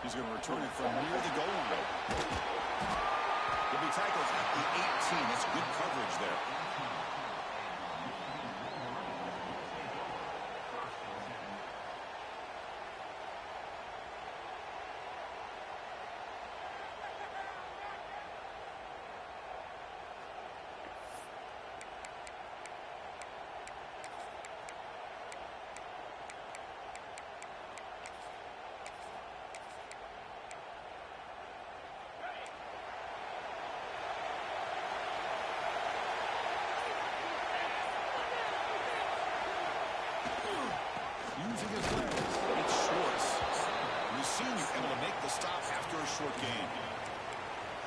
He's going to return it from near the goal line. He'll be tackled at the 18. That's good coverage there. Using his legs, it's Schwartz. We've seen him able to make the stop after a short gain.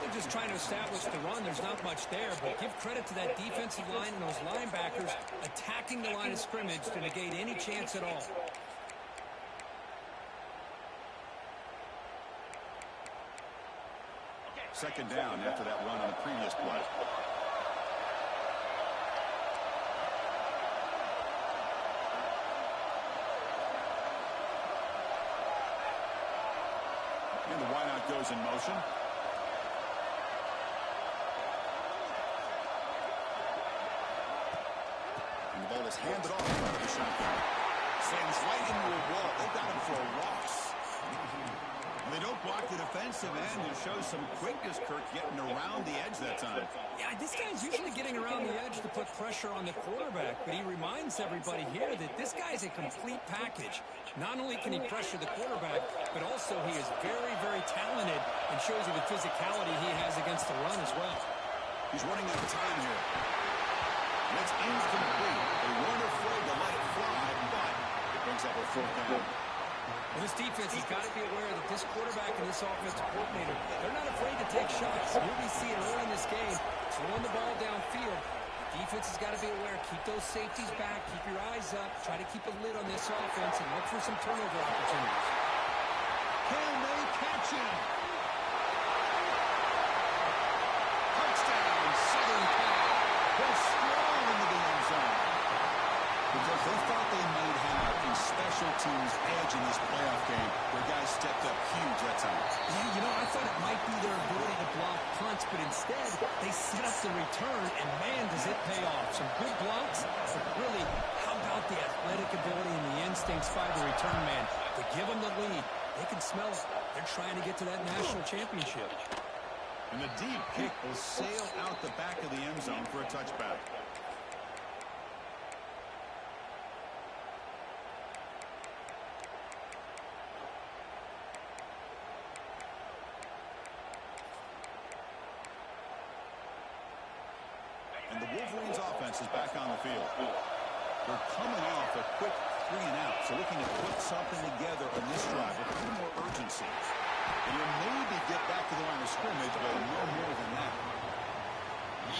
They're just trying to establish the run. There's not much there, but give credit to that defensive line and those linebackers attacking the line of scrimmage to negate any chance at all. Second down after that run on the previous play. And the wideout goes in motion. And the ball is handed off by the shotgun. Sends right into a wall. They got him for a loss. And they don't block the defensive end and show some quickness, Kirk, getting around the edge that time. Yeah, this guy's usually getting around the edge to put pressure on the quarterback, but he reminds everybody here that this guy's a complete package. Not only can he pressure the quarterback, but also he is very, very talented and shows you the physicality he has against the run as well. He's running out of time here. And it's incomplete. They weren't afraid to let it fly, but it brings up a fourth down. Well, this defense has got to be aware that this quarterback and this offensive coordinator, they're not afraid to take shots. Here we see it early in this game, throwing the ball downfield. Defense has got to be aware. Keep those safeties back. Keep your eyes up. Try to keep a lid on this offense and look for some turnover opportunities. Can they catch him? Touchdown, Southern Cal. They're strong into the end zone. Because they thought they might have a special teams edge in this playoff game. Their guys stepped up huge that time. Yeah, you know, I thought it might be their ability to block punts, but instead they set up the return, and man, does it pay off. Some good blocks, but really, how about the athletic ability and the instincts by the return man to give them the lead? They can smell it. They're trying to get to that national championship. And the deep kick will sail out the back of the end zone for a touchback. And the Wolverines offense is back on the field. They're coming off a quick 3 and out, so looking to put something together on this drive with a little more urgency. And you'll maybe get back to the line of scrimmage, but no more than that.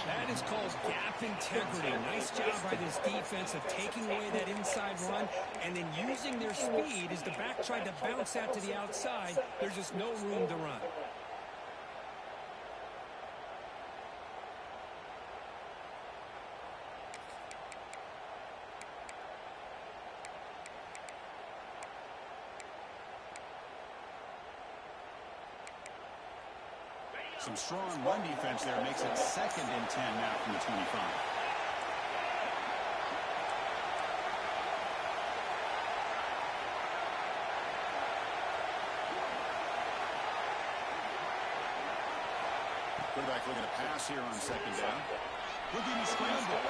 That is called gap integrity. Nice job by this defense of taking away that inside run and then using their speed as the back tried to bounce out to the outside. There's just no room to run. Some strong run defense there makes it 2nd and 10 now from the 25. Quarterback looking to pass here on 2nd down. Looking to scramble.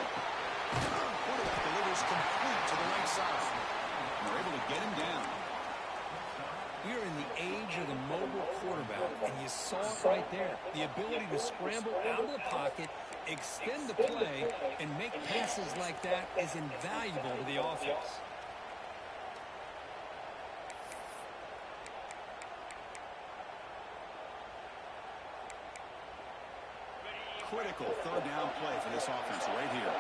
Quarterback delivers complete to the right side. And they're able to get him down. We are in the age of the mobile quarterback, and you saw it right there. The ability to scramble out of the pocket, extend the play, and make passes like that is invaluable to the offense. Critical 3rd down play for this offense right here.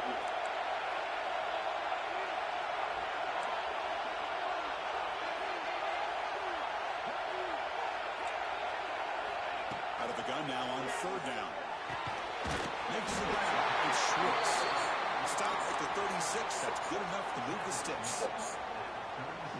Out of the gun now on 3rd down. Makes the grab. It's Schwartz. Stop at the 36. That's good enough to move the sticks.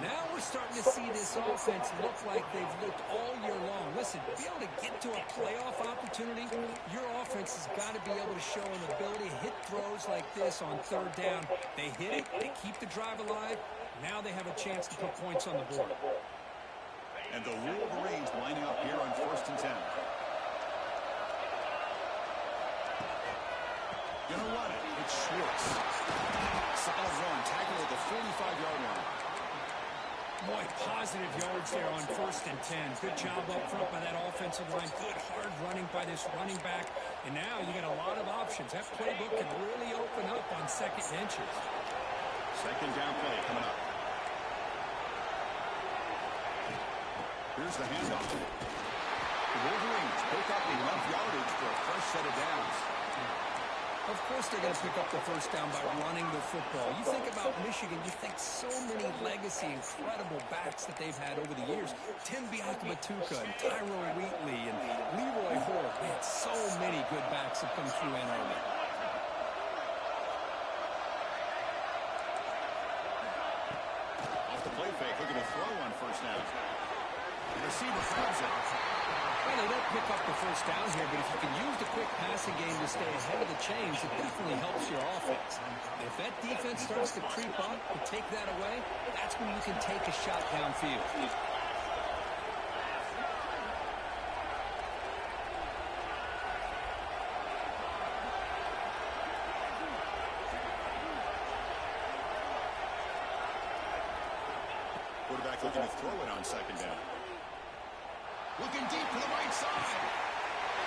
Now we're we're starting to see this offense look like they've looked all year long. Listen, to be able to get to a playoff opportunity, your offense has got to be able to show an ability to hit throws like this on third down. They hit it, they keep the drive alive. Now they have a chance to put points on the board. And the Wolverines lining up here on 1st and 10. Gonna run it. It's Schwartz. Solid run. Tackle at the 45-yard line. Boy, positive yards there on 1st and 10. Good job up front by that offensive line. Good hard running by this running back. And now you got a lot of options. That playbook can really open up on second and inches. Second down play coming up. Here's the handoff. The Wolverines pick up enough yardage for a fresh set of downs. Of course they're going to pick up the first down by running the football. You think about Michigan, you think so many legacy, incredible backs that they've had over the years. Tim Biakabatuka and Tyrone Wheatley and Leroy Hort. Man, so many good backs have come through Ann Arbor. Off the play fake, looking to throw on first down. The receiver grabs it. Well, they don't pick up the first down here, but if you can use the quick passing game to stay ahead of the chains, it definitely helps your offense. If that defense starts to creep up and take that away, that's when you can take a shot downfield. Quarterback looking to throw it on second down. Looking deep to the right side.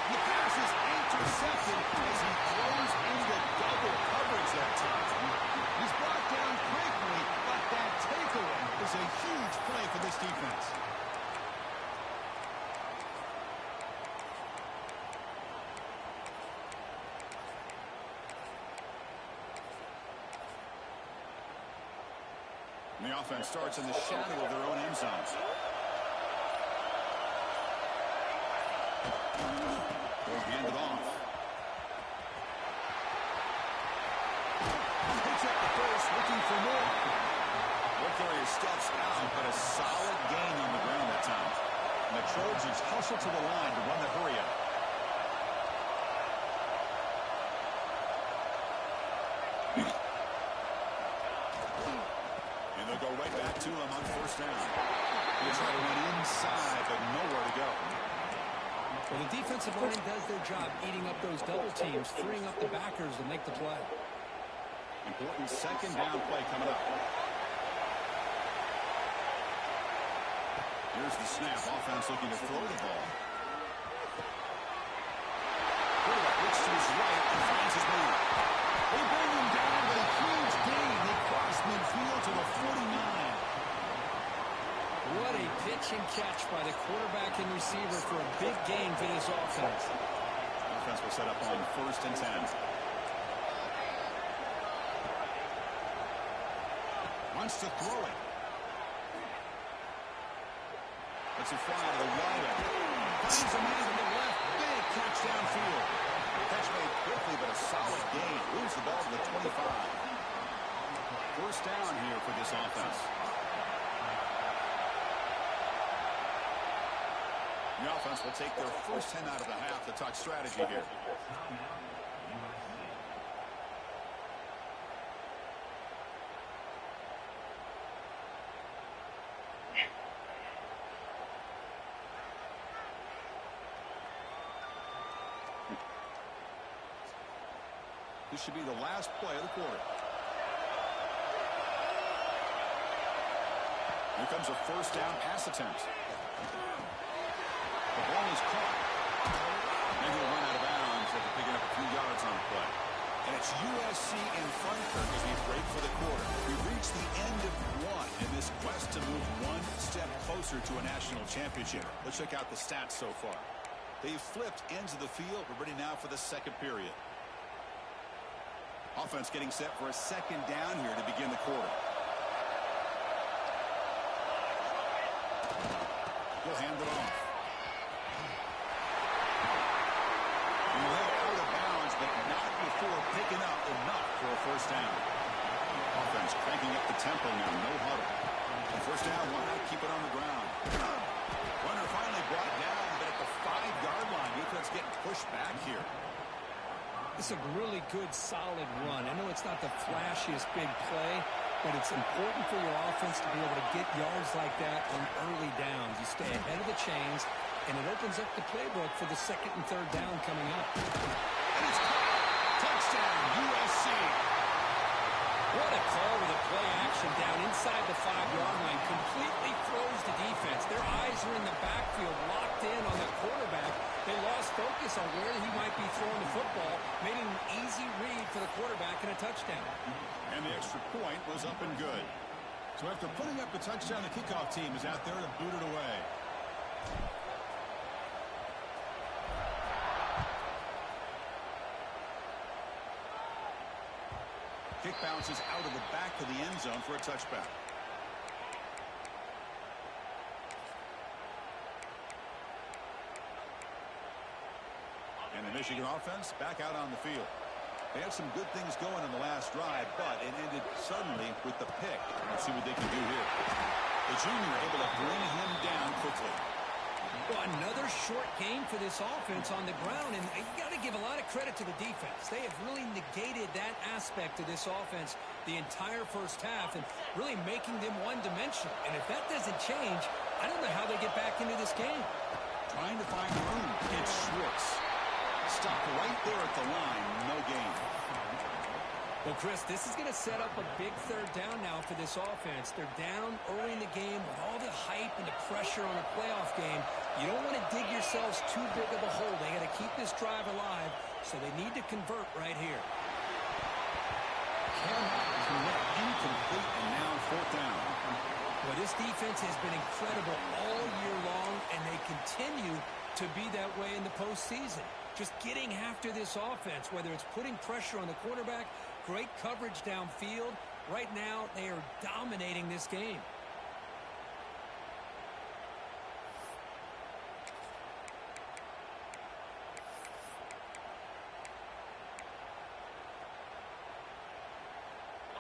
The pass is intercepted as he throws into double coverage that time. He's brought down quickly, but that takeaway is a huge play for this defense. And the offense starts in the shadow of their own end zone. They'll hand it off. Picks up the first, looking for more. Carrier steps out, but a solid gain on the ground that time. And the Trojans hustle to the line to run the hurry up. And they'll go right back to him on first down. He'll try to run inside, but nowhere to go. Well, the defensive line does their job eating up those double teams, freeing up the backers to make the play. Important second down play coming up. Here's the snap. Offense looking to throw the ball. Quarterback looks to his right and finds his move. They bring him down with a huge gain. They cross midfield to the 49. What a pitch and catch by the quarterback and receiver for a big gain for this offense. Offense will set up on first and 10. Wants to throw it. Let's it fly to the right. Finds a man to the left. Big catch downfield. Catch made quickly, but a solid gain. Moves the ball to the 25. First down here for this offense. The offense will take their first 10 out of the half to talk strategy here. This should be the last play of the quarter. Here comes a first down pass attempt. The ball is caught. And he'll run out of bounds after picking up a few yards on the play. And it's USC in front, Kirk, as we break for the quarter. We've reached the end of one in this quest to move one step closer to a national championship. Let's check out the stats so far. They've flipped ends of the field. We're ready now for the second period. Offense getting set for a second down here to begin the quarter. He'll hand it off. And led out of bounds, but not before picking up enough for a first down. Offense cranking up the tempo now. No huddle. And first down, 1 out. It's a really good, solid run. I know it's not the flashiest big play, but it's important for your offense to be able to get yards like that on early downs. You stay ahead of the chains, and it opens up the playbook for the second and third down coming up. And it's caught. Touchdown, USC. What a call with a play action down inside the 5-yard line. Completely throws the defense. Their eyes are in the backfield, locked in on the quarterback. They lost focus on where he might be throwing the football, made it an easy read for the quarterback and a touchdown. And the extra point was up and good. So after putting up the touchdown, the kickoff team is out there to boot it away. Kick bounces out of the back of the end zone for a touchback. And the Michigan offense back out on the field. They had some good things going in the last drive, but it ended suddenly with the pick. Let's see what they can do here. The junior able to bring him down quickly. Well, another short game for this offense on the ground, and you got to give a lot of credit to the defense. They have really negated that aspect of this offense the entire first half and really making them one-dimensional. And if that doesn't change, I don't know how they get back into this game. Trying to find room. It's Schwartz. Stopped right there at the line. No gain. Well, Chris, this is going to set up a big third down now for this offense. They're down early in the game with all the hype and the pressure on a playoff game. You don't want to dig yourselves too big of a hole. They got to keep this drive alive, so they need to convert right here. Incomplete, and now fourth down. Well, this defense has been incredible all year long, and they continue to be that way in the postseason. Just getting after this offense, whether it's putting pressure on the quarterback, great coverage downfield. Right now, they are dominating this game.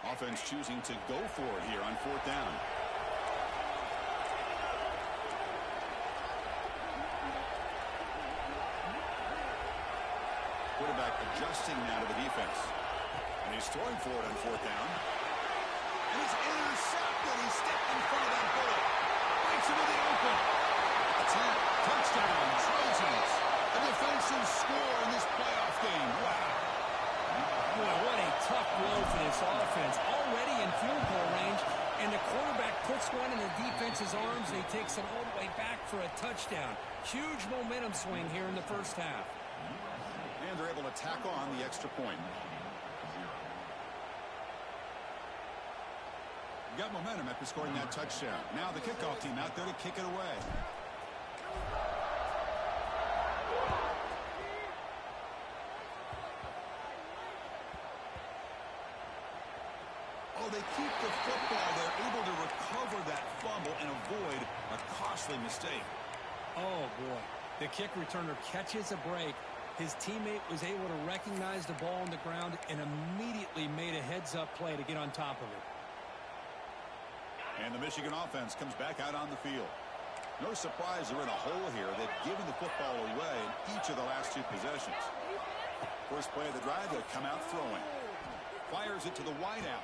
Offense choosing to go for it here on fourth down. Quarterback adjusting now to the defense. And he's throwing for it on fourth down. And he's intercepted. He stepped in front of that bullet. Breaks into the open. Attack. Touchdown. Trojans. A defensive score in this playoff game. Wow. Boy, what a tough blow for this offense. Already in field goal range, and the quarterback puts one in the defense's arms, and he takes it all the way back for a touchdown. Huge momentum swing here in the first half. And they're able to tack on the extra point. Got momentum after scoring that touchdown. Now the kickoff team out there to kick it away. Oh, they keep the football. They're able to recover that fumble and avoid a costly mistake. Oh, boy. The kick returner catches a break. His teammate was able to recognize the ball on the ground and immediately made a heads-up play to get on top of it. And the Michigan offense comes back out on the field. No surprise they're in a hole here. They've given the football away in each of the last two possessions. First play of the drive, they'll come out throwing. Fires it to the wideout.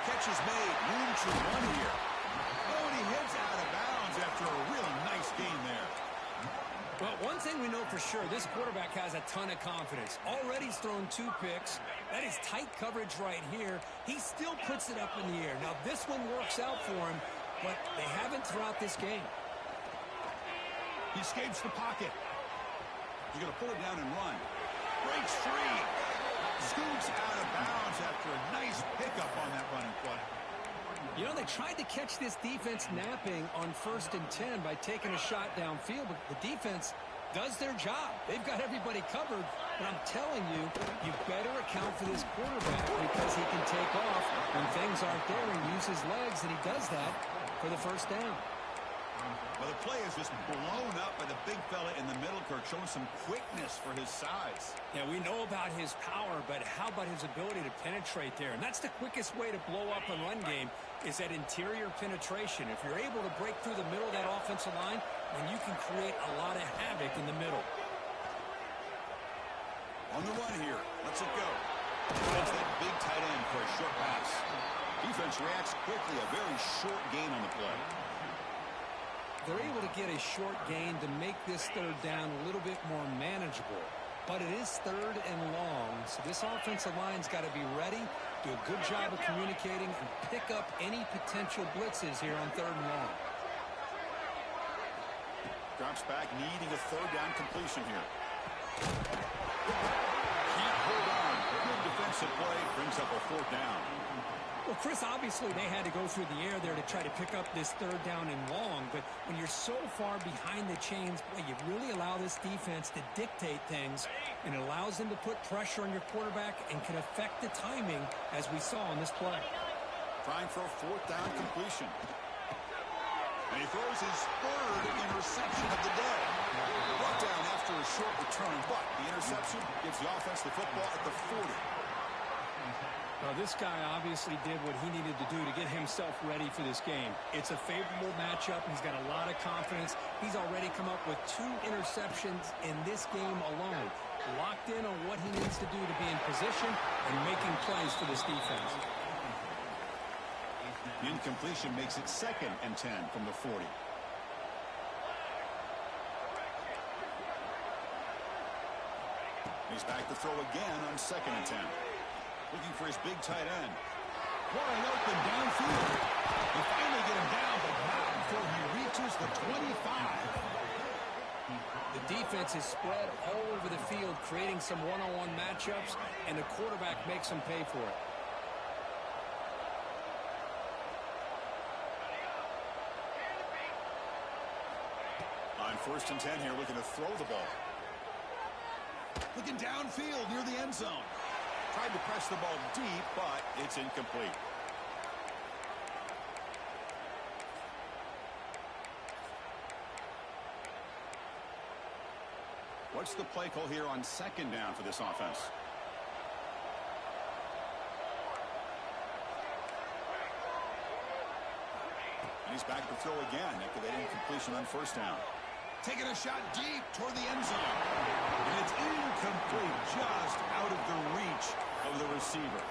Catch is made. Room to run here. Oh, and he heads out of bounds after a really nice gain there. Well, one thing we know for sure, this quarterback has a ton of confidence. Already he's thrown 2 picks. That is tight coverage right here. He still puts it up in the air. Now, this one works out for him, but they haven't throughout this game. He escapes the pocket. He's going to pull it down and run. Breaks free. Scoops out of bounds after a nice pickup on that running play. You know, they tried to catch this defense napping on 1st and 10 by taking a shot downfield, but the defense does their job. They've got everybody covered, but I'm telling you, you better account for this quarterback because he can take off when things aren't there and use his legs, and he does that for the first down. Well, the play is just blown up by the big fella in the middle, Kirk, showing some quickness for his size. Yeah, we know about his power, but how about his ability to penetrate there? And that's the quickest way to blow up a run game is that interior penetration. If you're able to break through the middle of that offensive line, then you can create a lot of havoc in the middle. On the run here. Let's it go. Finds that big tight end for a short pass. Defense reacts quickly. A very short gain on the play. They're able to get a short gain to make this third down a little bit more manageable. But it is third and long, so this offensive line's got to be ready, do a good job of communicating, and pick up any potential blitzes here on third and long. Drops back, needing a third down completion here. Can't hold on. Good defensive play brings up a fourth down. Well, Chris, obviously they had to go through the air there to try to pick up this third down and long, but when you're so far behind the chains, boy, you really allow this defense to dictate things, and it allows them to put pressure on your quarterback and can affect the timing, as we saw on this play. Trying for a fourth down completion. And he throws his third interception of the day. Brought down after a short return, but the interception gives the offense the football at the 40. Well, this guy obviously did what he needed to do to get himself ready for this game. It's a favorable matchup. He's got a lot of confidence. He's already come up with 2 interceptions in this game alone. Locked in on what he needs to do to be in position and making plays for this defense. The incompletion makes it 2nd and 10 from the 40. He's back to throw again on 2nd and 10. Looking for his big tight end. Wide open downfield. They finally get him down, but not before he reaches the 25. The defense is spread all over the field, creating some one-on-one matchups, and the quarterback makes them pay for it. On 1st and 10 here, looking to throw the ball. Looking downfield near the end zone. Tried to press the ball deep, but it's incomplete. What's the play call here on 2nd down for this offense? And he's back to throw again after that incompletion on 1st down. Taking a shot deep toward the end zone. And it's incomplete, just out of the reach of the receiver.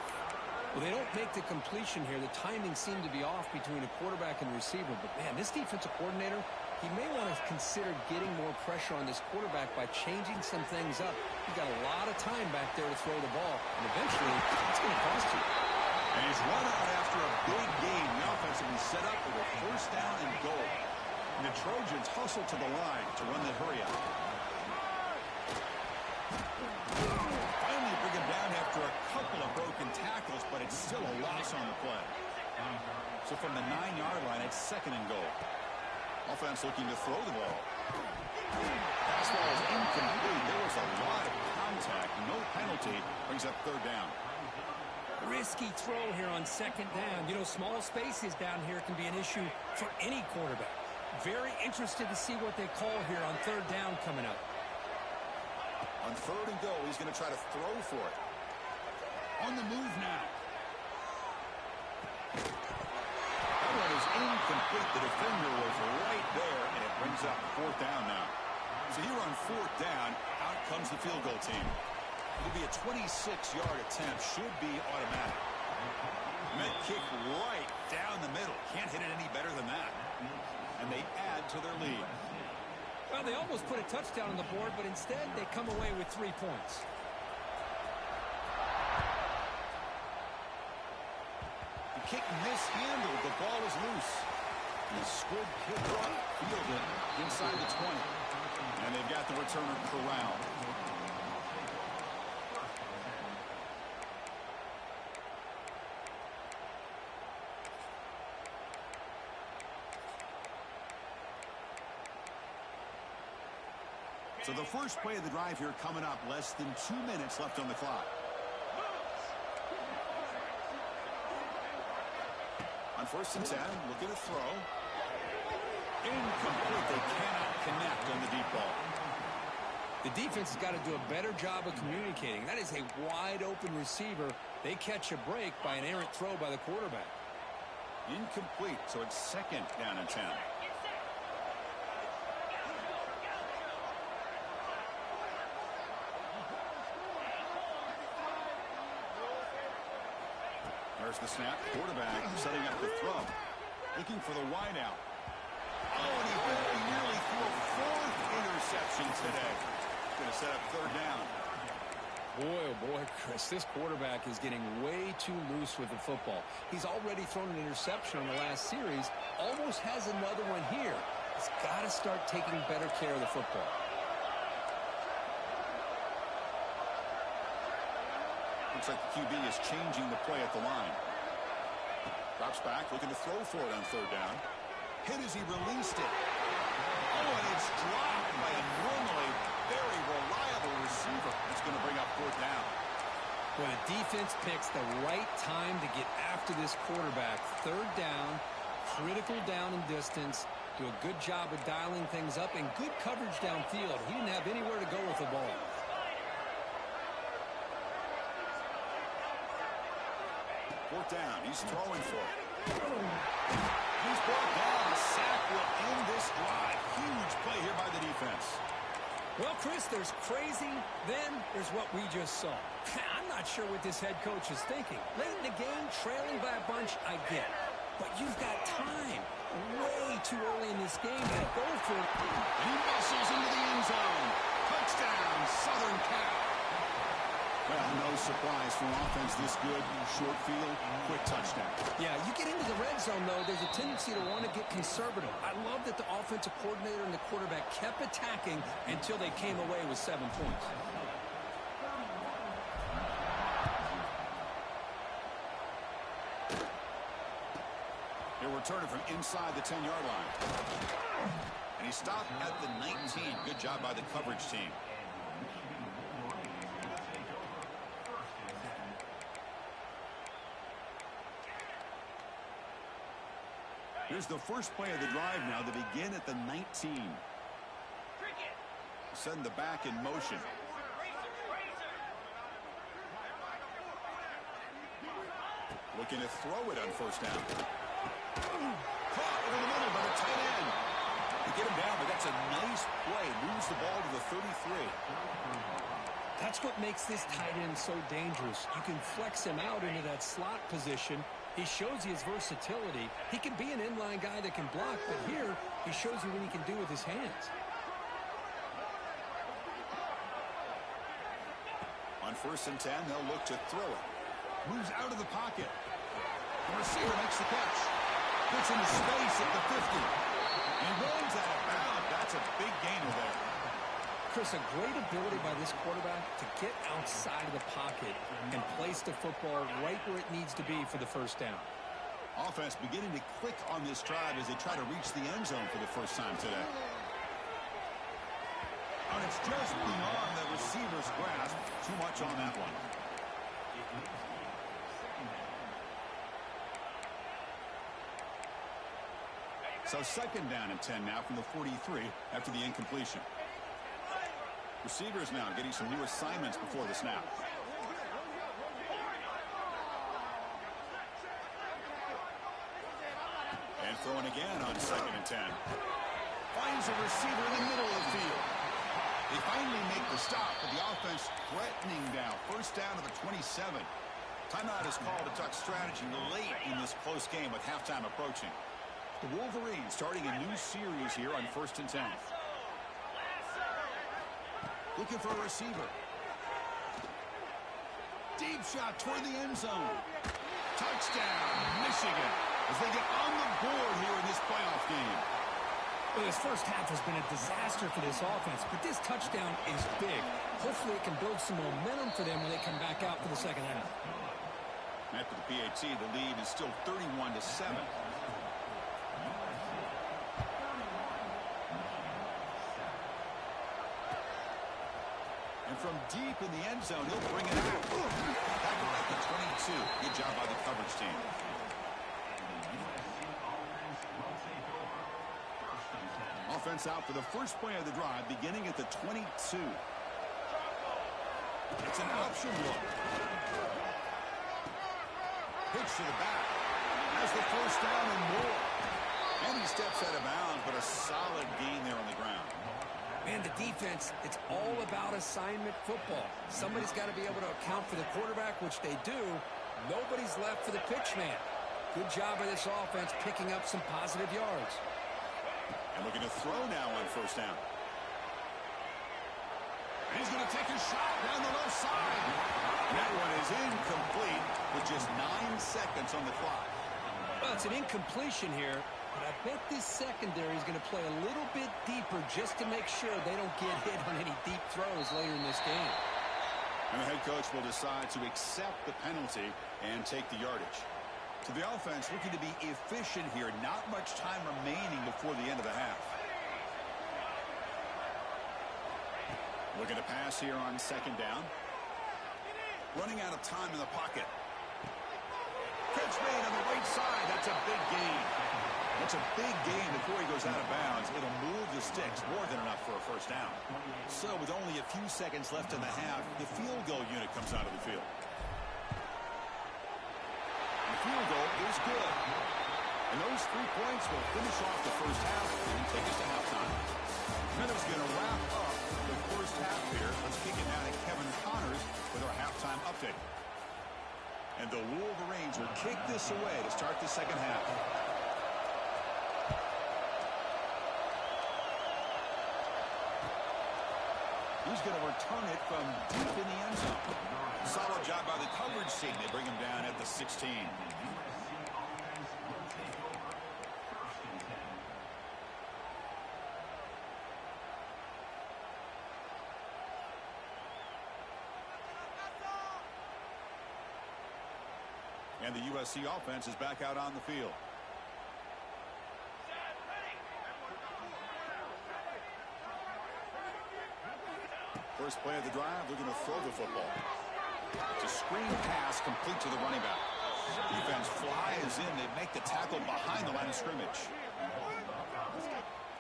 Well, they don't make the completion here. The timing seemed to be off between a quarterback and receiver. But, man, this defensive coordinator, he may want to consider getting more pressure on this quarterback by changing some things up. He's got a lot of time back there to throw the ball. And eventually, it's going to cost you. And he's run out after a big gain. The offense will be set up with a 1st down and goal. And the Trojans hustle to the line to run the hurry out. Finally bring him down after a couple of broken tackles, but it's still a loss on the play. So from the 9-yard line, it's 2nd and goal. Offense looking to throw the ball. Fastball is incomplete. There was a lot of contact. No penalty. Brings up 3rd down. Risky throw here on 2nd down. You know, small spaces down here can be an issue for any quarterback. Very interested to see what they call here on 3rd down coming up. On 3rd and goal, he's going to try to throw for it. On the move now. That one is incomplete. The defender was right there, and it brings up 4th down now. So here on 4th down, out comes the field goal team. It'll be a 26-yard attempt. Should be automatic. Met kick right down the middle. Can't hit it any better than that. And they add to their lead. Well, they almost put a touchdown on the board, but instead they come away with 3 points. The kick mishandled. The ball is loose. And the squib kick up, fielded inside the 20. And they've got the returner corralled. So the first play of the drive here coming up. Less than 2 minutes left on the clock. On 1st and 10, looking to throw. Incomplete. They cannot connect on the deep ball. The defense has got to do a better job of communicating. That is a wide-open receiver. They catch a break by an errant throw by the quarterback. Incomplete, so it's 2nd down and 10. There's the snap. Quarterback setting up the throw. Looking for the wide out. Oh, and he very nearly threw a fourth interception today. Going to set up third down. Boy, oh boy, Chris, this quarterback is getting way too loose with the football. He's already thrown an interception in the last series. Almost has another one here. He's got to start taking better care of the football. Looks like the QB is changing the play at the line. Drops back, looking to throw for it on third down. Hit as he released it. Oh, and it's dropped by a normally very reliable receiver. That's going to bring up fourth down. When a defense picks the right time to get after this quarterback, third down, critical down and distance, do a good job of dialing things up, and good coverage downfield. He didn't have anywhere to go with the ball. Fourth down. He's throwing for it. He's brought down. A sack will end this drive. Huge play here by the defense. Well, Chris, there's crazy, then there's what we just saw. I'm not sure what this head coach is thinking. Late in the game, trailing by a bunch, I get. But you've got time. Way too early in this game to go for it. He muscles into the end zone. Touchdown, Southern Cal. Well, no surprise for offense this good. Short field, quick touchdown. Yeah, you get into the red zone, though, there's a tendency to want to get conservative. I love that the offensive coordinator and the quarterback kept attacking until they came away with 7 points. He'll return it from inside the 10-yard line. And he stopped at the 19. Good job by the coverage team. Here's the first play of the drive now. They begin at the 19. Send the back in motion. Looking to throw it on first down. Caught over the middle by the tight end. They get him down, but that's a nice play. Moves the ball to the 33. That's what makes this tight end so dangerous. You can flex him out into that slot position. He shows you his versatility. He can be an inline guy that can block, but here he shows you what he can do with his hands. On first and 10, they'll look to throw it. Moves out of the pocket. The receiver makes the catch. Gets into space at the 50. He runs out of bounds. That's a big gainer there. Chris, a great ability by this quarterback to get outside of the pocket and place the football right where it needs to be for the first down. Offense beginning to click on this drive as they try to reach the end zone for the first time today. And it's just beyond the receiver's grasp. Too much on that one. So second down and 10 now from the 43 after the incompletion. Receivers now getting some new assignments before the snap. And throwing again on second and 10. Finds a receiver in the middle of the field. They finally make the stop, but the offense threatening now. First down to the 27. Timeout is called to talk strategy late in this close game with halftime approaching. The Wolverines starting a new series here on first and 10. Looking for a receiver. Deep shot toward the end zone. Touchdown, Michigan, as they get on the board here in this playoff game. Well, this first half has been a disaster for this offense, but this touchdown is big. Hopefully it can build some momentum for them when they come back out for the second half. After the PAT, the lead is still 31-7. And from deep in the end zone, he'll bring it out. Tackle at the 22. Good job by the coverage team. Offense out for the first play of the drive, beginning at the 22. It's an option look. Pitch to the back. Has the first down and more. And he steps out of bounds, but a solid gain there on the ground. Man, the defense, it's all about assignment football. Somebody's got to be able to account for the quarterback, which they do, Nobody's left for the pitch man. Good job by this offense picking up some positive yards. And looking to throw now on first down. And he's going to take a shot down the left side. That one is incomplete with just 9 seconds on the clock. Well, it's an incompletion here, but I bet this secondary is going to play a little bit deeper just to make sure they don't get hit on any deep throws later in this game. And the head coach will decide to accept the penalty and take the yardage. So the offense looking to be efficient here. Not much time remaining before the end of the half. Looking to pass here on second down. Running out of time in the pocket. Catch made on the right side. That's a big gain. That's a big gain before he goes out of bounds. It'll move the sticks more than enough for a first down. So with only a few seconds left in the half, the field goal unit comes out of the field. The field goal is good. And those 3 points will finish off the first half and take us to halftime. And that's going to wrap up the first half here. Let's kick it now to Kevin Connors with our halftime update. And the Wolverines will kick this away to start the second half. He's going to return it from deep in the end zone. Solid job by the coverage team. They bring him down at the 16. And the USC offense is back out on the field. First play of the drive, looking to throw the football. It's a screen pass complete to the running back. Defense flies in. They make the tackle behind the line of scrimmage.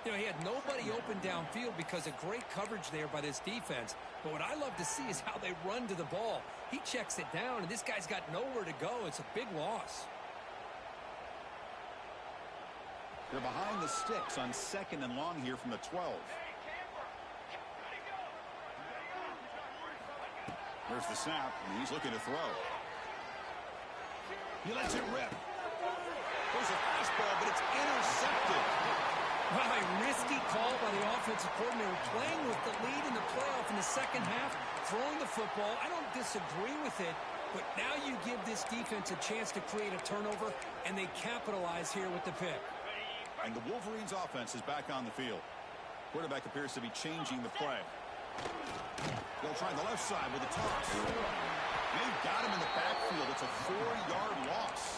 You know, he had nobody open downfield because of great coverage there by this defense. But what I love to see is how they run to the ball. He checks it down, and this guy's got nowhere to go. It's a big loss. They're behind the sticks on second and long here from the 12. There's the snap, and he's looking to throw. He lets it rip. There's a fastball, but it's intercepted. Well, a risky call by the offensive coordinator, playing with the lead in the playoff in the second half, throwing the football. I don't disagree with it, but now you give this defense a chance to create a turnover, and they capitalize here with the pick. And the Wolverines offense is back on the field. Quarterback appears to be changing the play. They'll try the left side with a toss. They've got him in the backfield. It's a 4-yard loss.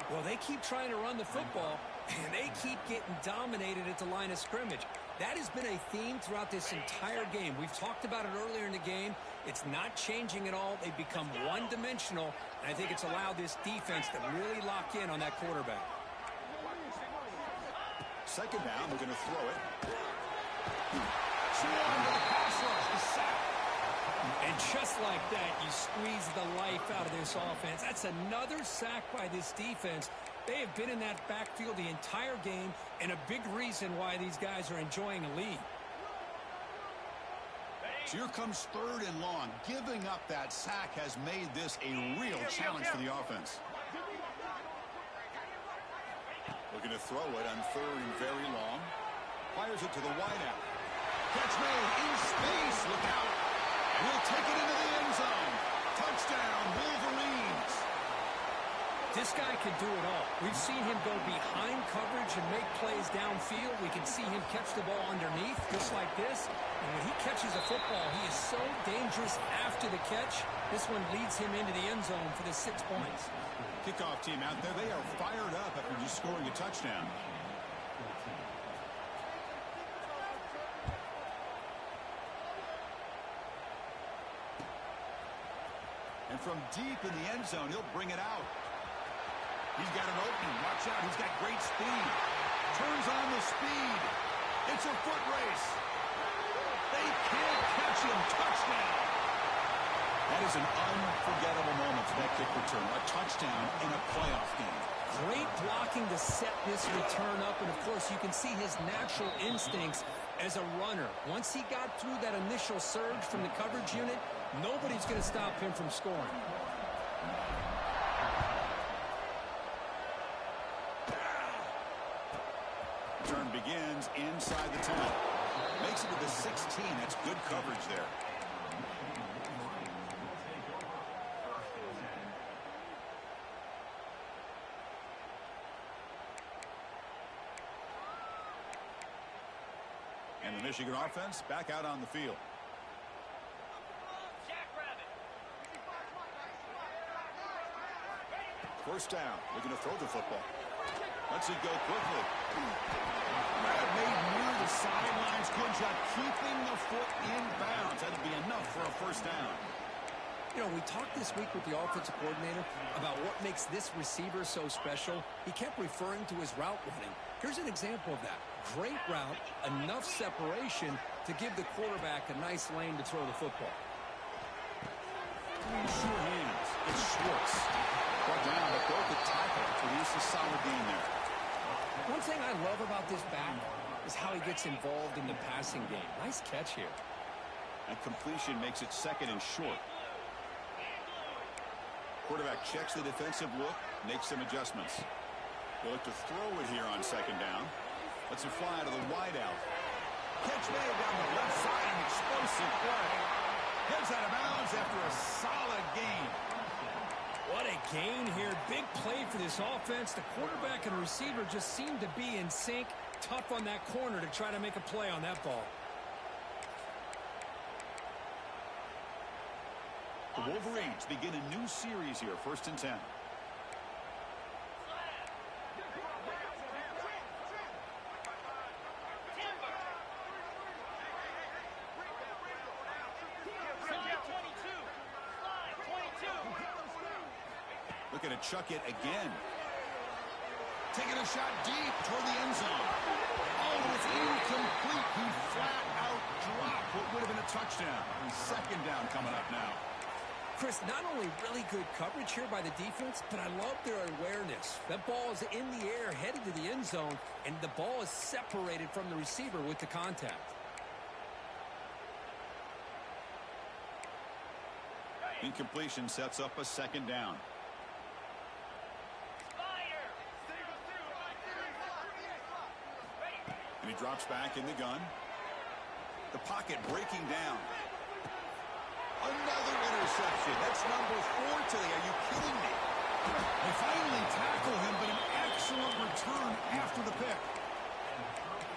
Well, they keep trying to run the football, and they keep getting dominated at the line of scrimmage. That has been a theme throughout this entire game. We've talked about it earlier in the game. It's not changing at all. They've become one-dimensional, and I think it's allowed this defense to really lock in on that quarterback. Second down, they're going to throw it. Swarm to the pass rush, the sack. And just like that, you squeeze the life out of this offense. That's another sack by this defense. They have been in that backfield the entire game, and a big reason why these guys are enjoying a lead. So here comes third and long. Giving up that sack has made this a real challenge for the offense. Looking to throw it on third and very long. Fires it to the wideout. Catch made in space. Look out. He'll take it into the end zone. Touchdown, Wolverines. This guy can do it all. We've seen him go behind coverage and make plays downfield. We can see him catch the ball underneath, just like this. And when he catches a football, he is so dangerous after the catch. This one leads him into the end zone for the 6 points. Kickoff team out there, they are fired up after just scoring a touchdown. And from deep in the end zone, he'll bring it out. He's got an opening. Watch out. He's got great speed. Turns on the speed. It's a foot race. They can't catch him. Touchdown. That is an unforgettable moment for that kick return. A touchdown in a playoff game. Great blocking to set this return up. And, of course, you can see his natural instincts as a runner. Once he got through that initial surge from the coverage unit, nobody's going to stop him from scoring. Turn begins inside the 10. Makes it to the 16. That's good coverage there. And the Michigan offense back out on the field. First down. Looking to throw the football. Lets it go quickly. That made near the sidelines. Good job keeping the foot in bounds. That'll be enough for a first down. You know, we talked this week with the offensive coordinator about what makes this receiver so special. He kept referring to his route running. Here's an example of that. Great route, enough separation to give the quarterback a nice lane to throw the football. Sure hands. It's Schwartz. Brought down, but broke the tackle. Produced a solid gain there. One thing I love about this back is how he gets involved in the passing game. Nice catch here. And completion makes it second and short. Quarterback checks the defensive look, makes some adjustments. They'll look to throw it here on second down. Lets it fly to the wideout. Catch made down the left side, an explosive play. Heads out of bounds after a solid gain. What a gain here. Big play for this offense. The quarterback and receiver just seem to be in sync. Tough on that corner to try to make a play on that ball. The Wolverines begin a new series here, 1st and 10. Looking to chuck it again. Taking a shot deep toward the end zone. Oh, it's incomplete. He flat out dropped what would have been a touchdown. Second down coming up now. Chris, not only really good coverage here by the defense, but I love their awareness. That ball is in the air, headed to the end zone, and the ball is separated from the receiver with the contact. Incompletion sets up a second down. And he drops back in the gun. The pocket breaking down. Another interception. That's number 4 today. Are you kidding me? They finally tackle him, but an excellent return after the pick.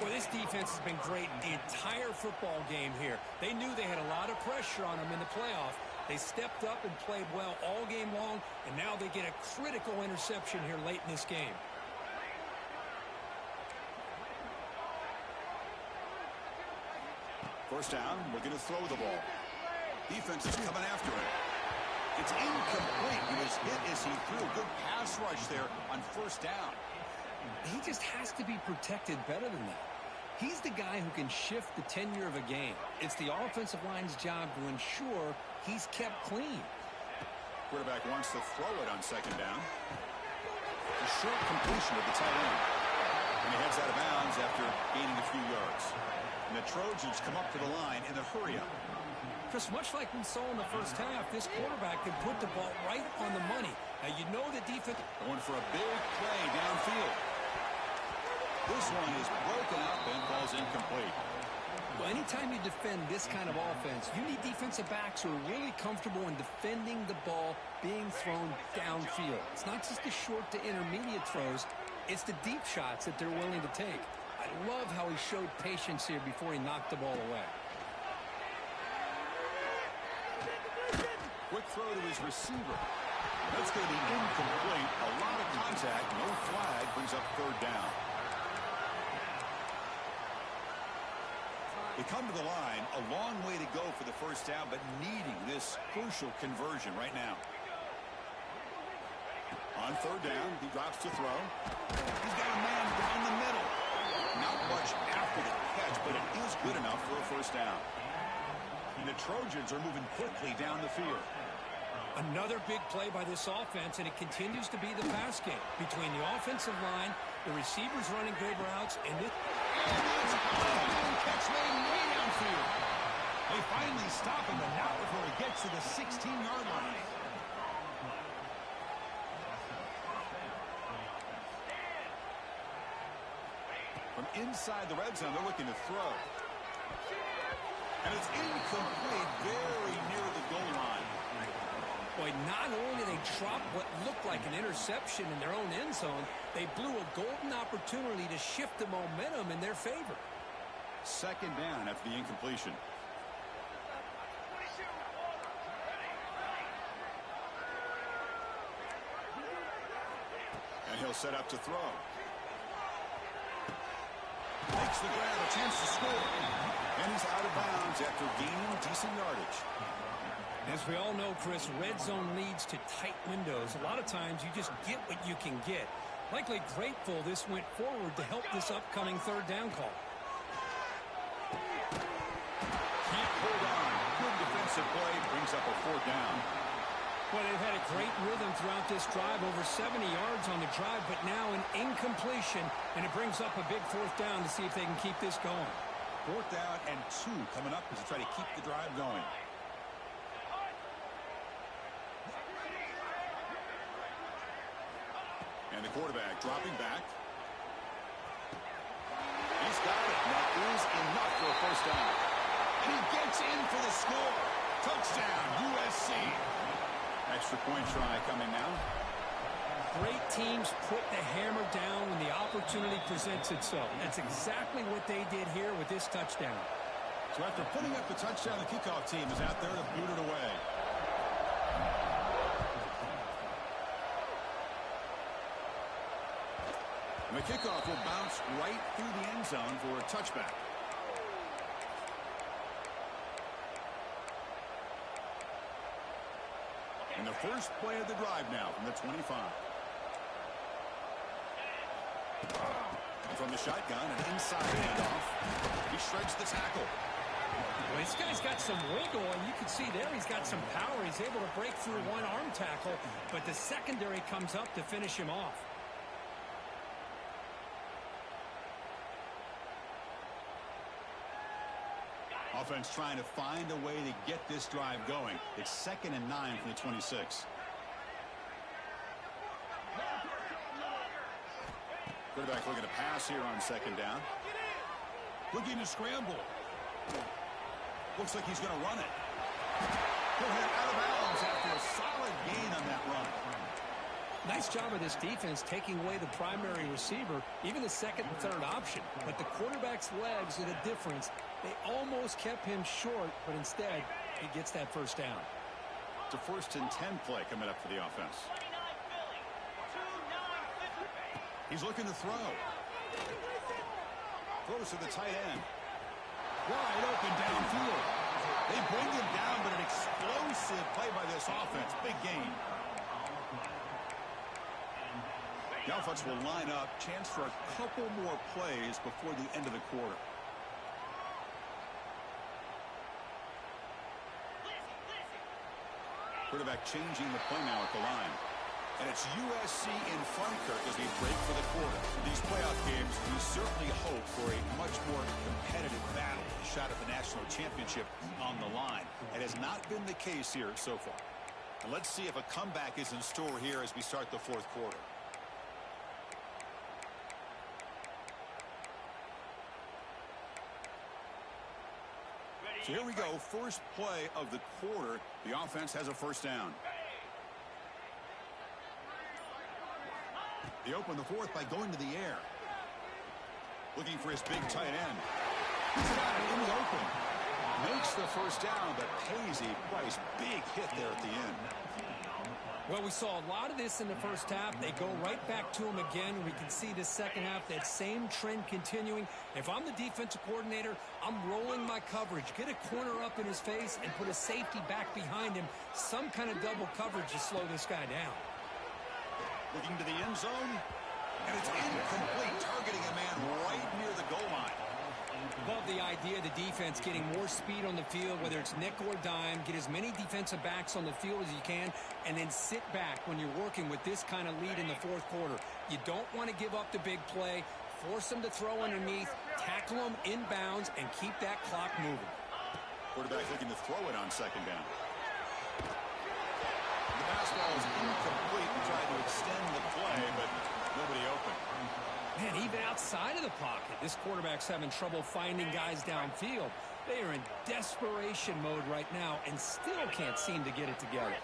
Well, this defense has been great the entire football game here. They knew they had a lot of pressure on them in the playoff. They stepped up and played well all game long, and now they get a critical interception here late in this game. First down, looking to throw the ball. Defense is coming after him. It's incomplete. He was hit as he threw. Good pass rush there on first down. He just has to be protected better than that. He's the guy who can shift the tenure of a game. It's the offensive line's job to ensure he's kept clean. Quarterback wants to throw it on second down. A short completion of the tight end. And he heads out of bounds after gaining a few yards. And the Trojans come up to the line in a hurry-up. Just much like we saw in the first half, this quarterback can put the ball right on the money. Now, you know the defense... Going for a big play downfield. This one is broken up and falls incomplete. Well, anytime you defend this kind of offense, you need defensive backs who are really comfortable in defending the ball being thrown downfield. It's not just the short to intermediate throws. It's the deep shots that they're willing to take. I love how he showed patience here before he knocked the ball away. Quick throw to his receiver. That's going to be incomplete. A lot of contact. No flag. Brings up third down. They come to the line. A long way to go for the first down, but needing this crucial conversion right now. On third down, he drops to throw. He's got a man down the middle. Not much after the catch, but it is good enough for a first down. And the Trojans are moving quickly down the field. Another big play by this offense, and it continues to be the pass game between the offensive line, the receivers running good routes, and this... Catch made way downfield. They finally stop him, but not before he gets to the 16-yard line. inside the red zone. They're looking to throw. And it's incomplete, very near the goal line. Boy, not only did they drop what looked like an interception in their own end zone, they blew a golden opportunity to shift the momentum in their favor. Second down after the incompletion. And he'll set up to throw. Makes the grab, a chance to score. And he's out of bounds after gaining decent yardage. As we all know, Chris, red zone leads to tight windows. A lot of times you just get what you can get. Likely grateful this went forward to help this upcoming third down call. Can't hold on. Good defensive play, brings up a fourth down. Well, they've had a great rhythm throughout this drive, over 70 yards on the drive, but now an incompletion, and it brings up a big fourth down to see if they can keep this going. Fourth down and 2 coming up as they try to keep the drive going. And the quarterback dropping back. He's got it. That is enough for a first down. And he gets in for the score. Touchdown, USC. Extra point try coming now. Great teams put the hammer down when the opportunity presents itself. That's exactly what they did here with this touchdown. So after putting up the touchdown, the kickoff team is out there to boot it away. And the kickoff will bounce right through the end zone for a touchback. And the first play of the drive now from the 25. And from the shotgun, an inside handoff. He shreds the tackle. Well, this guy's got some wiggle, and you can see there he's got some power. He's able to break through one arm tackle, but the secondary comes up to finish him off. Offense trying to find a way to get this drive going. It's 2nd and 9 from the 26. Quarterback looking to pass here on 2nd down. Looking to scramble. Looks like he's going to run it. He'll head out of bounds after a solid gain on that run. Nice job of this defense taking away the primary receiver, even the second and third option. But the quarterback's legs are the difference. They almost kept him short, but instead, he gets that first down. It's a 1st and 10 play coming up for the offense. He's looking to throw. Throws to the tight end. Wide open downfield. They bring him down, but an explosive play by this offense. Big gain. The offense will line up. Chance for a couple more plays before the end of the quarter. Quarterback changing the play now at the line. And it's USC in front, Kirk, as we break for the quarter. These playoff games, we certainly hope for a much more competitive battle, a shot at the national championship on the line. It has not been the case here so far. And let's see if a comeback is in store here as we start the fourth quarter. So here we go, first play of the quarter. The offense has a first down. They open the fourth by going to the air. Looking for his big tight end. He's got it in the open. Makes the first down, but pays a price. Big hit there at the end. Well, we saw a lot of this in the first half. They go right back to him again. We can see the second half, that same trend continuing. If I'm the defensive coordinator, I'm rolling my coverage. Get a corner up in his face and put a safety back behind him. Some kind of double coverage to slow this guy down. Looking to the end zone, and it's incomplete, targeting a man right near the goal line. Love the idea of the defense getting more speed on the field, whether it's nickel or dime. Get as many defensive backs on the field as you can, and then sit back when you're working with this kind of lead in the fourth quarter. You don't want to give up the big play. Force them to throw underneath, tackle them inbounds, and keep that clock moving. Quarterback looking to throw it on second down. The pass ball is incomplete and tried to extend the play, but nobody open. Man, even outside of the pocket, This quarterback's having trouble finding guys downfield. They are in desperation mode right now and still can't seem to get it together.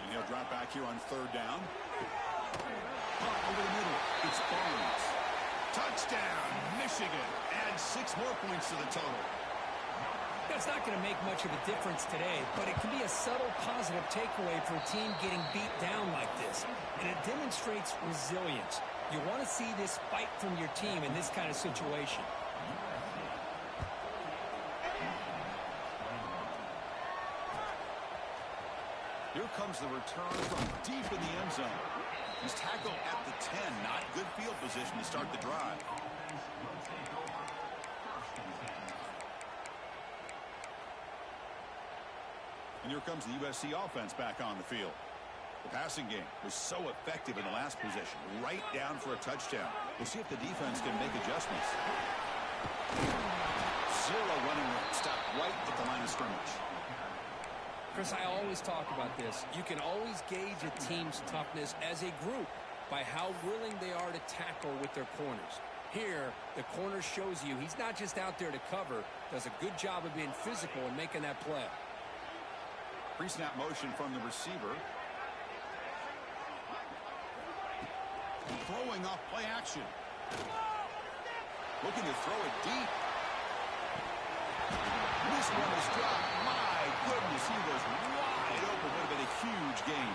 And he'll drop back here on third down. Over the middle, it's Barnes. Touchdown, Michigan. Adds 6 more points to the total. It's not going to make much of a difference today, but it can be a subtle positive takeaway for a team getting beat down like this. And it demonstrates resilience. You want to see this fight from your team in this kind of situation. Here comes the return from deep in the end zone. He's tackled at the 10. Not good field position to start the drive. And here comes the USC offense back on the field. The passing game was so effective in the last possession, right down for a touchdown. We'll see if the defense can make adjustments. 0 running room. Stop right at the line of scrimmage. Chris, I always talk about this. You can always gauge a team's toughness as a group by how willing they are to tackle with their corners. Here, the corner shows you he's not just out there to cover, does a good job of being physical and making that play. Pre-snap motion from the receiver. Throwing off play action. Looking to throw it deep. This one is dropped. My goodness, he was wide open. Would have been a huge gain.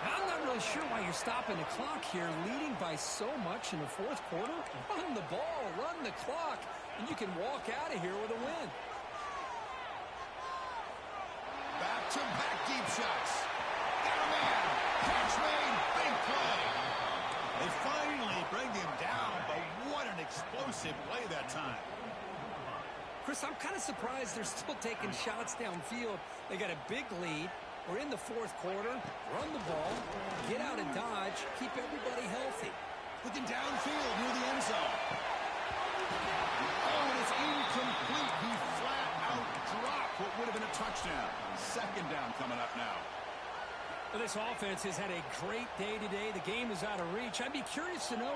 I'm not really sure why you're stopping the clock here, leading by so much in the fourth quarter. Run the ball, run the clock, and you can walk out of here with a win. Back-to-back deep shots. Got a man. Catch made. Big play. They finally bring him down, but what an explosive play that time. Chris, I'm kind of surprised they're still taking shots downfield. They got a big lead. We're in the fourth quarter. Run the ball. Get out and dodge. Keep everybody healthy. Looking downfield near the end zone. Oh, and it's incomplete. He flat out dropped what would have been a touchdown. Second down coming up now. Well, this offense has had a great day today. The game is out of reach. I'd be curious to know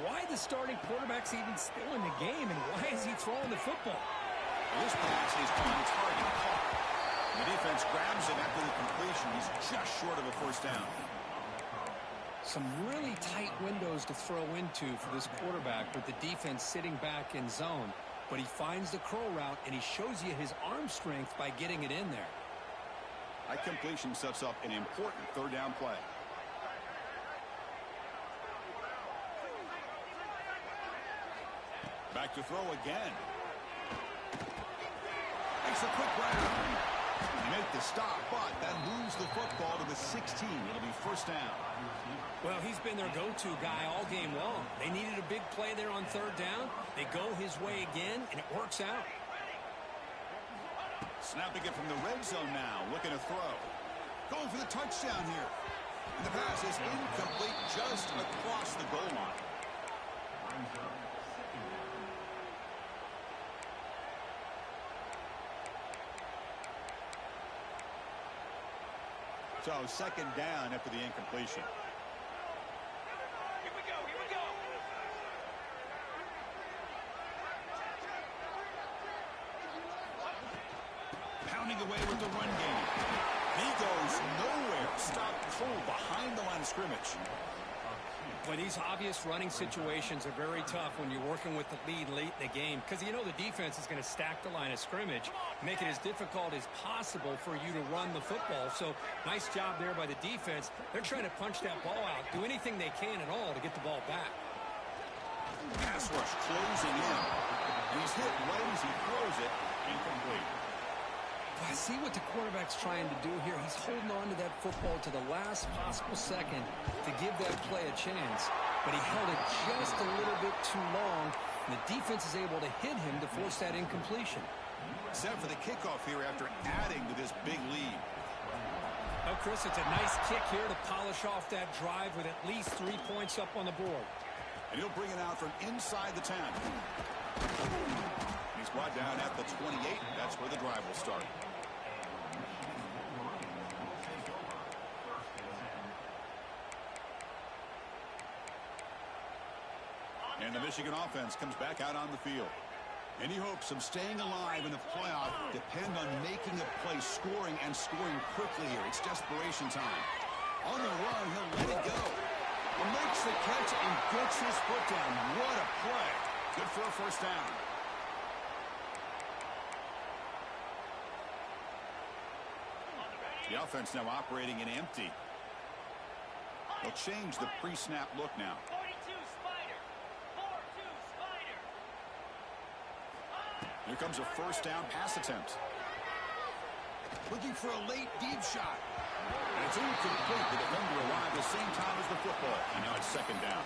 why the starting quarterback's even still in the game and why is he throwing the football? This pass is on target caught. The defense grabs him after the completion. He's just short of a first down. Some really tight windows to throw into for this quarterback with the defense sitting back in zone. But he finds the curl route, and he shows you his arm strength by getting it in there. That completion sets up an important third down play. Back to throw again. Makes a quick round. They make the stop, but that moves the football to the 16. It'll be first down. Well, he's been their go-to guy all game long. They needed a big play there on third down. They go his way again, and it works out. Snapping it from the red zone now, looking to throw. Going for the touchdown here. And the pass is incomplete just across the goal line. So second down after the incompletion. Here we go. Pounding away with the run game. He goes nowhere. Stopped cold behind the line of scrimmage. Well, these obvious running situations are very tough when you're working with the lead late in the game because you know the defense is going to stack the line of scrimmage, make it as difficult as possible for you to run the football. So nice job there by the defense. They're trying to punch that ball out, do anything they can at all to get the ball back. Pass rush closing in. And he's hit right as he throws it. Incomplete. I see what the quarterback's trying to do here. He's holding on to that football to the last possible second to give that play a chance. But he held it just a little bit too long, and the defense is able to hit him to force that incompletion. Set for the kickoff here after adding to this big lead. Oh, Chris, it's a nice kick here to polish off that drive with at least 3 points up on the board. And he'll bring it out from inside the 10. He He's brought down at the 28. That's where the drive will start. And the Michigan offense comes back out on the field. Any hopes of staying alive in the playoff depend on making a play, scoring, and scoring quickly here. It's desperation time. On the run, he'll let it go. He makes the catch and gets his foot down. What a play. Good for a first down. The offense now operating in empty. They'll change the pre-snap look now. Here comes a first down pass attempt. Looking for a late deep shot. And it's incomplete. The defender arrived the same time as the football. And now it's second down.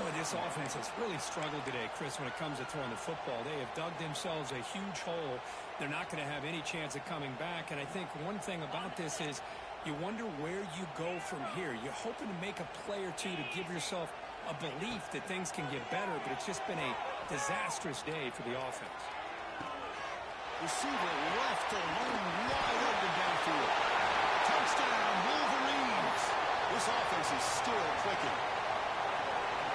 Boy, this offense has really struggled today, Chris, when it comes to throwing the football. They have dug themselves a huge hole. They're not going to have any chance of coming back. And I think one thing about this is you wonder where you go from here. You're hoping to make a play or two to give yourself a belief that things can get better, but it's just been a disastrous day for the offense. Receiver left alone, wide open downfield. Touchdown, Wolverines. This offense is still clicking.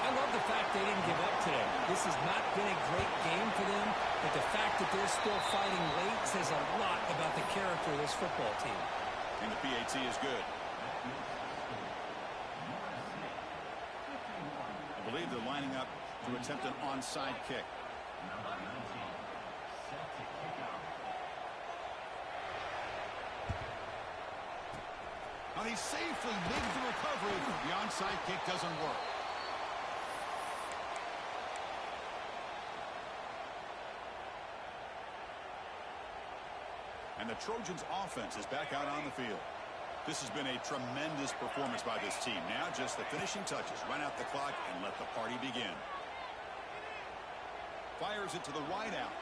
I love the fact they didn't give up today. This has not been a great game for them, but the fact that they're still fighting late says a lot about the character of this football team. And the PAT is good. I believe they're lining up to attempt an onside kick. Now he safely makes the recovery. The onside kick doesn't work. And the Trojans' offense is back out on the field. This has been a tremendous performance by this team. Now just the finishing touches. Run out the clock and let the party begin. Fires it to the wideout.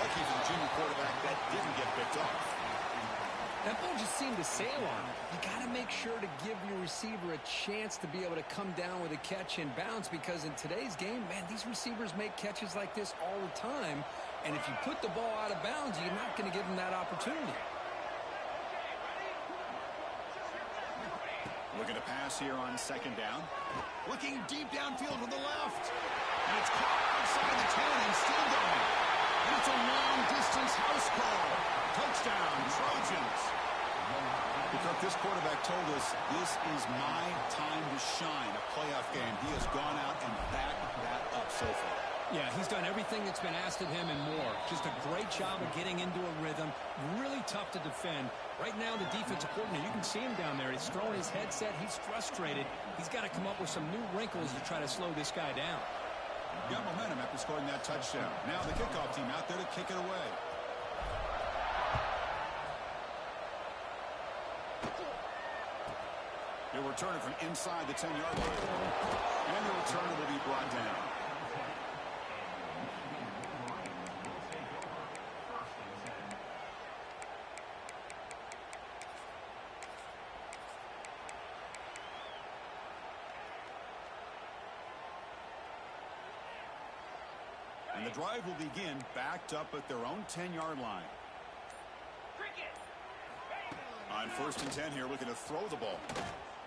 Lucky for the junior quarterback that didn't get picked off. That ball just seemed to sail on him. You got to make sure to give your receiver a chance to be able to come down with a catch and bounce, because in today's game, man, these receivers make catches like this all the time. And if you put the ball out of bounds, you're not going to give them that opportunity. Looking to pass here on second down. Looking deep downfield to the left. And it's caught outside the 10 and still going. And it's a long-distance house call. Touchdown, Trojans. Because this quarterback told us, this is my time to shine, a playoff game. He has gone out and backed that up so far. Yeah, he's done everything that's been asked of him and more. Just a great job of getting into a rhythm. Really tough to defend. Right now, the defensive coordinator, you can see him down there. He's throwing his headset. He's frustrated. He's got to come up with some new wrinkles to try to slow this guy down. Got momentum after scoring that touchdown. Now the kickoff team out there to kick it away. He'll return it from inside the 10-yard line. And the return will be brought down. And the drive will begin backed up at their own 10-yard line. On 1st and 10 here, looking to throw the ball.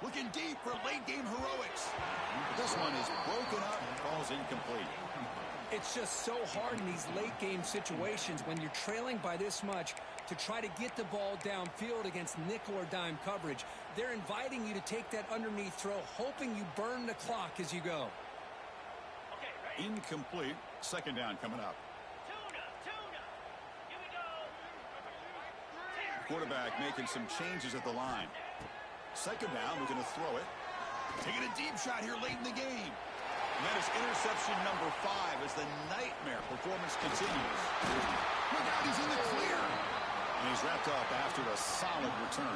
Looking deep for late-game heroics. This one is broken up and falls incomplete. It's just so hard in these late-game situations when you're trailing by this much to try to get the ball downfield against nickel or dime coverage. They're inviting you to take that underneath throw, hoping you burn the clock as you go. Incomplete. Second down coming up. Quarterback making some changes at the line. Second down, we're going to throw it. Taking a deep shot here late in the game. And that is interception number 5 as the nightmare performance continues. Look out, he's in the clear. And he's wrapped up after a solid return.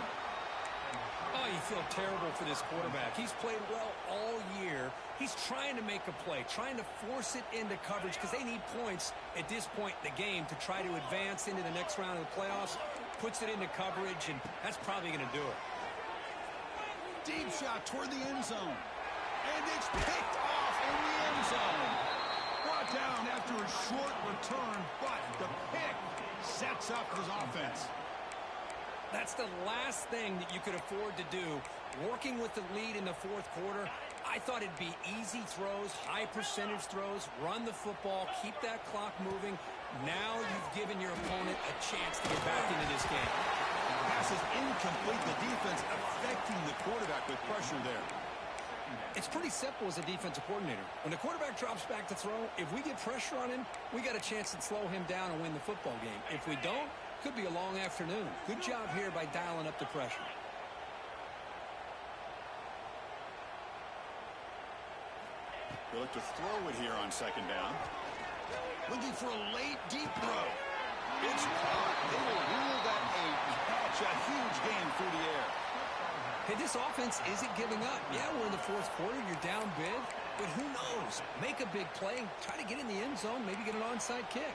Oh, you feel terrible for this quarterback. He's played well all year. He's trying to make a play, trying to force it into coverage because they need points at this point in the game to try to advance into the next round of the playoffs. Puts it into coverage, and that's probably going to do it. Deep shot toward the end zone. And it's picked off in the end zone. Brought down after a short return, but sets up his offense. That's the last thing that you could afford to do. Working with the lead in the fourth quarter, I thought it'd be easy throws, high percentage throws, run the football, keep that clock moving. Now you've given your opponent a chance to get back into this game. Pass is incomplete. The defense affecting the quarterback with pressure there. It's pretty simple as a defensive coordinator. When the quarterback drops back to throw, if we get pressure on him, we got a chance to slow him down and win the football game. If we don't, could be a long afternoon. Good job here by dialing up the pressure. They look to throw it here on second down. Looking for a late deep throw. It's caught. They will rule that a catch, a huge gain through the air. Hey, this offense isn't giving up. Yeah, we're in the fourth quarter. You're down big. But who knows? Make a big play. Try to get in the end zone. Maybe get an onside kick.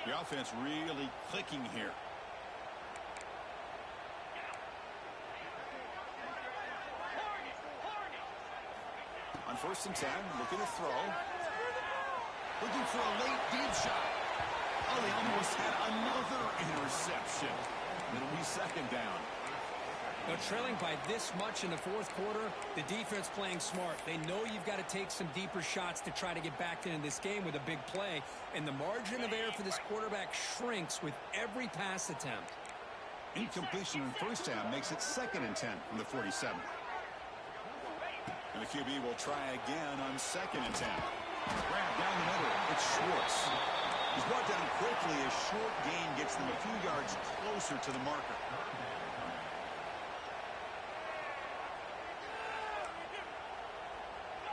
The offense really clicking here. On 1st and 10, looking to throw. Looking for a late deep shot. Oh, they almost had another interception. It'll be second down. Now, trailing by this much in the fourth quarter, the defense playing smart. They know you've got to take some deeper shots to try to get back into this game with a big play. And the margin of error for this quarterback shrinks with every pass attempt. Incompletion in first down makes it 2nd and 10 from the 47. And the QB will try again on 2nd and 10. Grab down the middle. It's Schwartz. He's brought down quickly. A short gain gets them a few yards closer to the marker.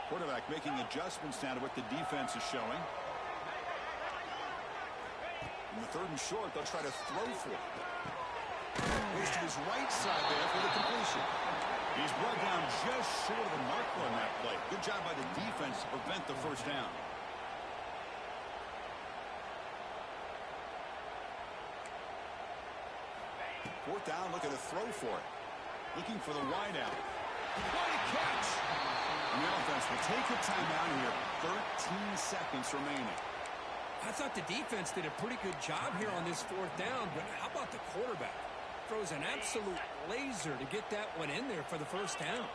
Quarterback making adjustments now to what the defense is showing. In the 3rd and short, they'll try to throw for it. Goes to his right side there for the completion. He's brought down just short of the marker on that play. Good job by the defense to prevent the first down. Fourth down, looking to throw for it. Looking for the wide out. What a catch! And the offense will take a timeout here. 13 seconds remaining. I thought the defense did a pretty good job here on this fourth down, but how about the quarterback? Throws an absolute laser to get that one in there for the first down.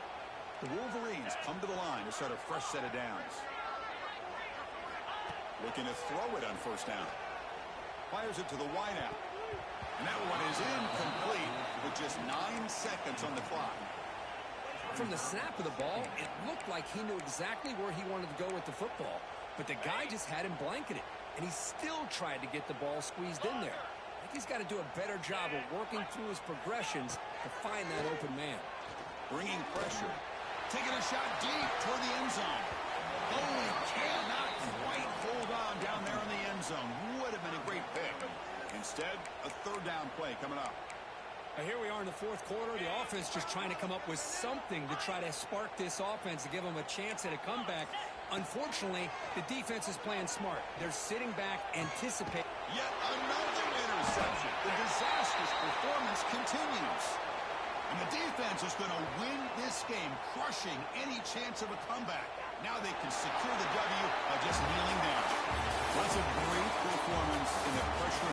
The Wolverines come to the line to start a fresh set of downs. Looking to throw it on first down. Fires it to the wide out. And that one is incomplete with just 9 seconds on the clock. From the snap of the ball, it looked like he knew exactly where he wanted to go with the football. But the guy just had him blanketed. And he still tried to get the ball squeezed in there. I think he's got to do a better job of working through his progressions to find that open man. Bringing pressure. Taking a shot deep toward the end zone. Oh, he cannot quite hold on down there in the end zone. Would have been a great pick. Instead, a 3rd down play coming up. Now here we are in the fourth quarter. The offense just trying to come up with something to try to spark this offense to give them a chance at a comeback. Unfortunately, the defense is playing smart. They're sitting back, anticipating. Yet another interception. The disastrous performance continues. And the defense is going to win this game, crushing any chance of a comeback. Now they can secure the W by just kneeling down. That's a great performance in the pressure.